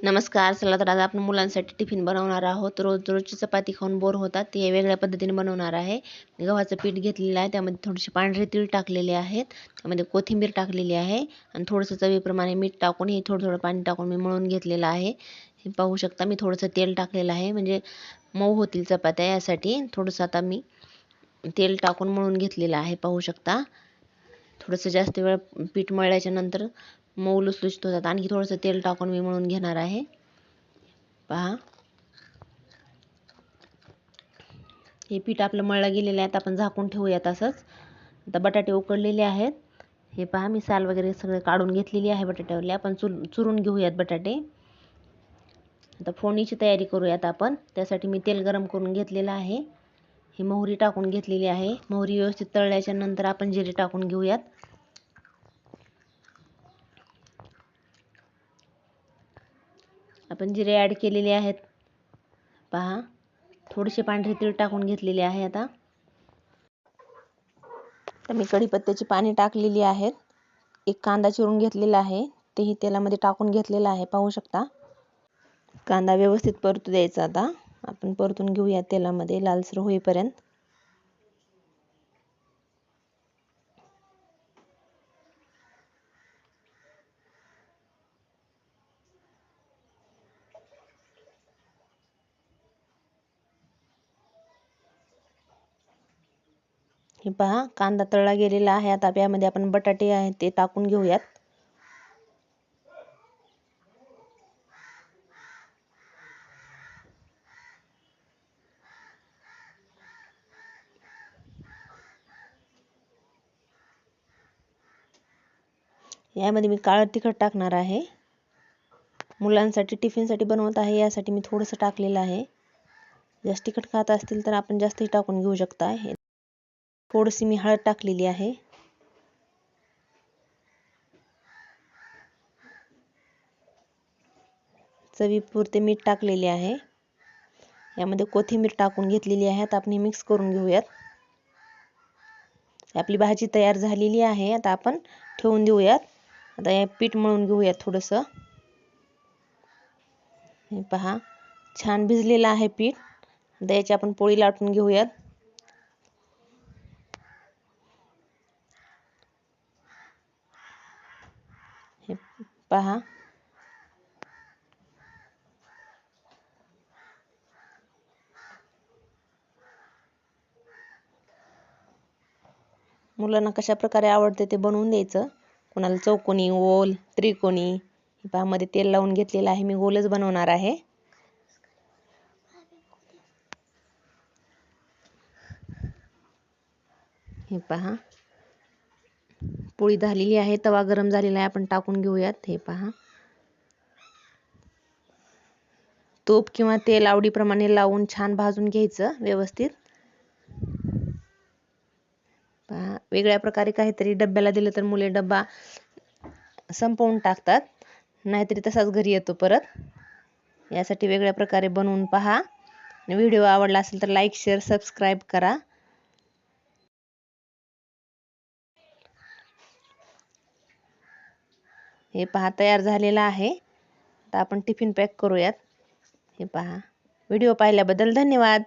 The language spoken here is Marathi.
नमस्कार. चला तर आज आपण मुलांसाठी टिफिन बनवणार आहोत. रोजची चपाती खाऊन बोर होतात, ते वेगळ्या पद्धतीने बनवणार आहे. गव्हाचं पीठ घेतलेलं आहे, त्यामध्ये थोडेसे पांढरे तीळ टाकलेले आहेत, त्यामध्ये कोथिंबीर टाकलेली आहे आणि थोडंसं चवीप्रमाणे मीठ टाकून हे थोडं पाणी टाकून मी मळून घेतलेलं आहे. हे पाहू शकता, मी थोडंसं तेल टाकलेलं आहे, म्हणजे मऊ होतील चपात्या. यासाठी थोडंसं आता मी तेल टाकून मळून घेतलेलं आहे, पाहू शकता. थोडंसं जास्त वेळ पीठ मळल्याच्या नंतर मऊ लुसलुशीत होतात. आणखी थोडंसं तेल टाकून मी मळून घेणार आहे. पहा, हे पीठ आपलं मळलं गेलेलं आहे. आता आपण झाकून ठेवूयात असंच. आता बटाटे उकडलेले आहेत. हे पहा, मी साल वगैरे सगळं काढून घेतलेली आहे बटाट्यावरली. आपण चुरून घेऊयात बटाटे. आता फोडणीची तयारी करूयात आपण. त्यासाठी मी तेल गरम करून घेतलेलं आहे. ही मोहरी टाकून घेतलेली आहे. मोहरी व्यवस्थित तळल्याच्या नंतर आपण जिरे टाकून घेऊयात. आपण जिरे ॲड केलेले आहेत. पहा, थोडेसे पांढरे तीळ टाकून घेतलेले आहे. आता मी कढीपत्त्याची पाने टाकलेली आहेत. एक कांदा चिरून घेतलेला आहे, तेही तेलामध्ये टाकून घेतलेला आहे, पाहू शकता. कांदा व्यवस्थित परतू द्यायचा. आता आपण परतून घेऊया तेलामध्ये लालसर होईपर्यंत. हे पहा, कांदा तळला गेलेला आहे. आता यामध्ये आपण बटाटे आहेत ते टाकून घेऊयात. यामध्ये मी काळं तिखट टाकणार आहे. मुलांसाठी टिफिनसाठी बनवत आहे, यासाठी मी थोडंसं टाकलेलं आहे. जास्त तिखट खात असतील तर आपण जास्तही टाकून घेऊ शकता. थोडीशी मी हळद टाकलेली आहे. चवीपुरते मीठ टाकलेले आहे. यामध्ये कोथिंबीर टाकून घेतलेली आहे. आता आपण मिक्स करून घेऊयात. आपली भाजी तयार झालेली आहे. आता आपण ठेवून देऊयात. आता हे पीठ मळून घेऊयात थोडंसं. हे पहा, छान भिजलेलं आहे पीठ. आता याची आपण पोळी लाटून घेऊयात. हे पहा, मुलांना कशा प्रकारे आवडते ते बनवून द्यायचं. कोणाला चौकोनी, गोल, त्रिकोणी. हे पहा, मध्ये तेल लावून घेतलेलं आहे. मी गोलच बनवणार आहे. हे पहा, पोळी झालेली आहे. तवा गरम झालेला आहे, आपण टाकून घेऊयात. हे पहा, तूप किंवा तेल आवडीप्रमाणे लावून छान भाजून घ्यायचं व्यवस्थित. पहा, वेगळ्या प्रकारे काहीतरी डब्याला दिलं तर मुले डब्बा संपवून टाकतात, नाहीतरी तसाच घरी येतो परत. यासाठी वेगळ्या प्रकारे बनवून पहा. व्हिडिओ आवडला असेल तर लाईक, शेअर, सबस्क्राईब करा. हे पहा, तयार झालेला आहे. आता आपण टिफिन पॅक करूयात. हे पहा, व्हिडिओ पाहिल्याबद्दल धन्यवाद.